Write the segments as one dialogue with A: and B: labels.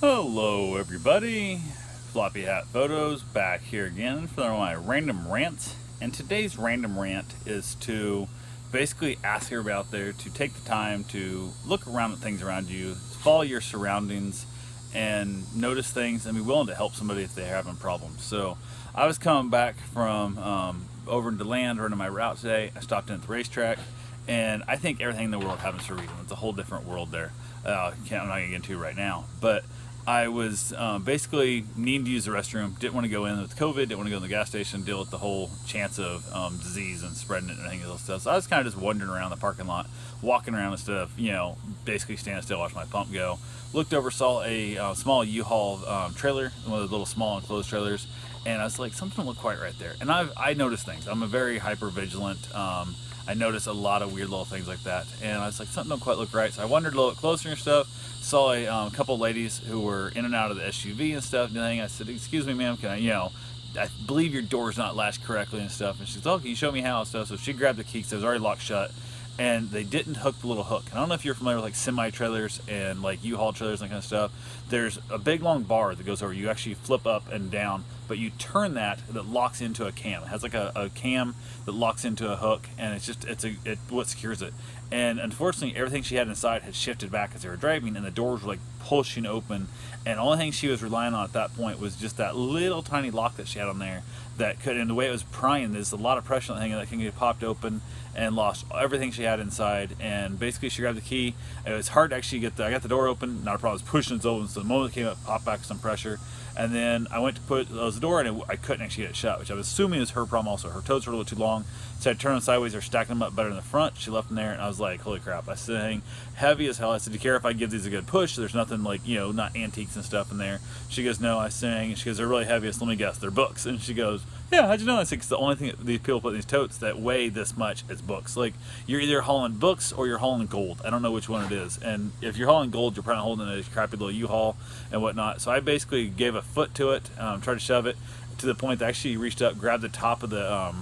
A: Hello everybody, Floppy Hat Photos back here again for my random rant. And today's random rant is to basically ask everybody out there to take the time to look around at things around you, follow your surroundings, and notice things and be willing to help somebody if they're having problems. So I was coming back from over in DeLand, running my route today. I stopped in at the racetrack, and I think everything in the world happens for a reason. It's a whole different world there. I'm not going to get into right now, but I was basically needing to use the restroom. Didn't want to go in with COVID. Didn't want to go in the gas station, deal with the whole chance of disease and spreading it and everything else stuff. So I was kind of just wandering around the parking lot, walking around instead of, basically standing still, watching my pump go. Looked over, saw a small U-Haul trailer, one of the little small enclosed trailers, and I was like, something don't look quite right there. And I notice things. I'm a very hyper vigilant. I notice a lot of weird little things like that, and I was like, something don't quite look right. So I wandered a little bit closer and stuff. Saw a couple ladies who were in and out of the SUV and stuff. And everything. I said, "Excuse me, ma'am, can I believe your door's not latched correctly and stuff." And she's, "Oh, can you show me how?" and stuff. So she grabbed the key because it was already locked shut, and they didn't hook the little hook. And I don't know if you're familiar with like semi trailers and like U-Haul trailers and that kind of stuff. There's a big long bar that goes over. You actually flip up and down, but you turn that locks into a cam. It has like a cam that locks into a hook, and it's what secures it. And unfortunately, everything she had inside had shifted back as they were driving, and the doors were like pushing open. And the only thing she was relying on at that point was just that little tiny lock that she had on there that could, and the way it was prying, there's a lot of pressure on the thing that can get popped open, and lost everything she had inside. And basically, she grabbed the key. It was hard to actually I got the door open, not a problem. I was pushing it open, so the moment it came up, popped back with some pressure. And then I went to close the door, and I couldn't actually get it shut, which I was assuming was her problem also. Her toes were a little too long, so I turned them sideways. They're stacking them up better in the front. She left them there, and I was like, holy crap. I said, "Dang, heavy as hell." I said, "Do you care if I give these a good push? There's nothing like, not antiques and stuff in there." She goes, "No." I sang, and she goes, "They're really heavy." So let me guess, they're books. And she goes, "Yeah, how'd you know?" I said, "Because the only thing that these people put in these totes that weigh this much is books. Like, you're either hauling books or you're hauling gold. I don't know which one it is. And if you're hauling gold, you're probably holding a crappy little U-Haul and whatnot." So I basically gave a foot to it, tried to shove it to the point that I actually reached up, grabbed the top of the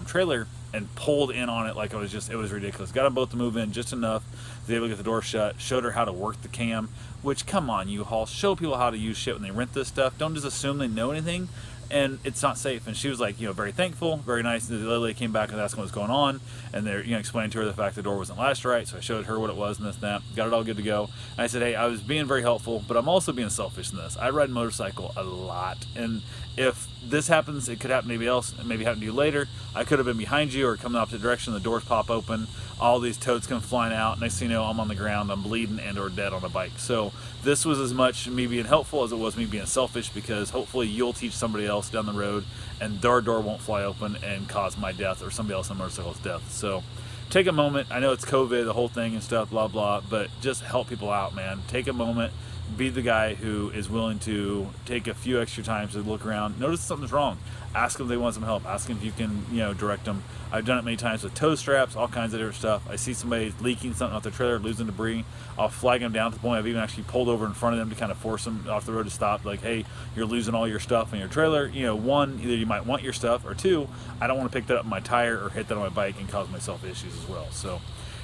A: trailer, and pulled in on it like it was ridiculous. Got them both to move in just enough to be able to get the door shut. Showed her how to work the cam, which, come on, U-Haul, show people how to use shit when they rent this stuff. Don't just assume they know anything, and it's not safe. And she was like, very thankful, very nice. The lady came back and asked what was going on, and they're explaining to her the fact the door wasn't latched right. So I showed her what it was and this and that, got it all good to go. And I said, "Hey, I was being very helpful, but I'm also being selfish in this. I ride a motorcycle a lot, and if this happens, it could happen to anybody else, and maybe happen to you later. I could have been behind you or coming opposite direction. The doors pop open, all these totes come flying out. Next thing you know, I'm on the ground, I'm bleeding and or dead on a bike." So this was as much me being helpful as it was me being selfish, because hopefully you'll teach somebody else down the road, and their door won't fly open and cause my death or somebody else on a motorcycle's death. So take a moment. I know it's COVID, the whole thing and stuff, blah blah, but just help people out, man. Take a moment. Be the guy who is willing to take a few extra times to look around, notice something's wrong, ask them if they want some help, ask them if you can direct them. I've done it many times with tow straps, all kinds of different stuff. I see somebody leaking something off their trailer, losing debris, I'll flag them down to the point I've even actually pulled over in front of them to kind of force them off the road to stop. Like, "Hey, you're losing all your stuff in your trailer." One, either you might want your stuff, or two, I don't want to pick that up in my tire or hit that on my bike and cause myself issues as well. So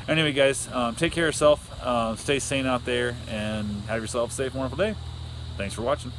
A: anyway, guys, take care of yourself, stay sane out there, and have yourself a safe, wonderful day. Thanks for watching.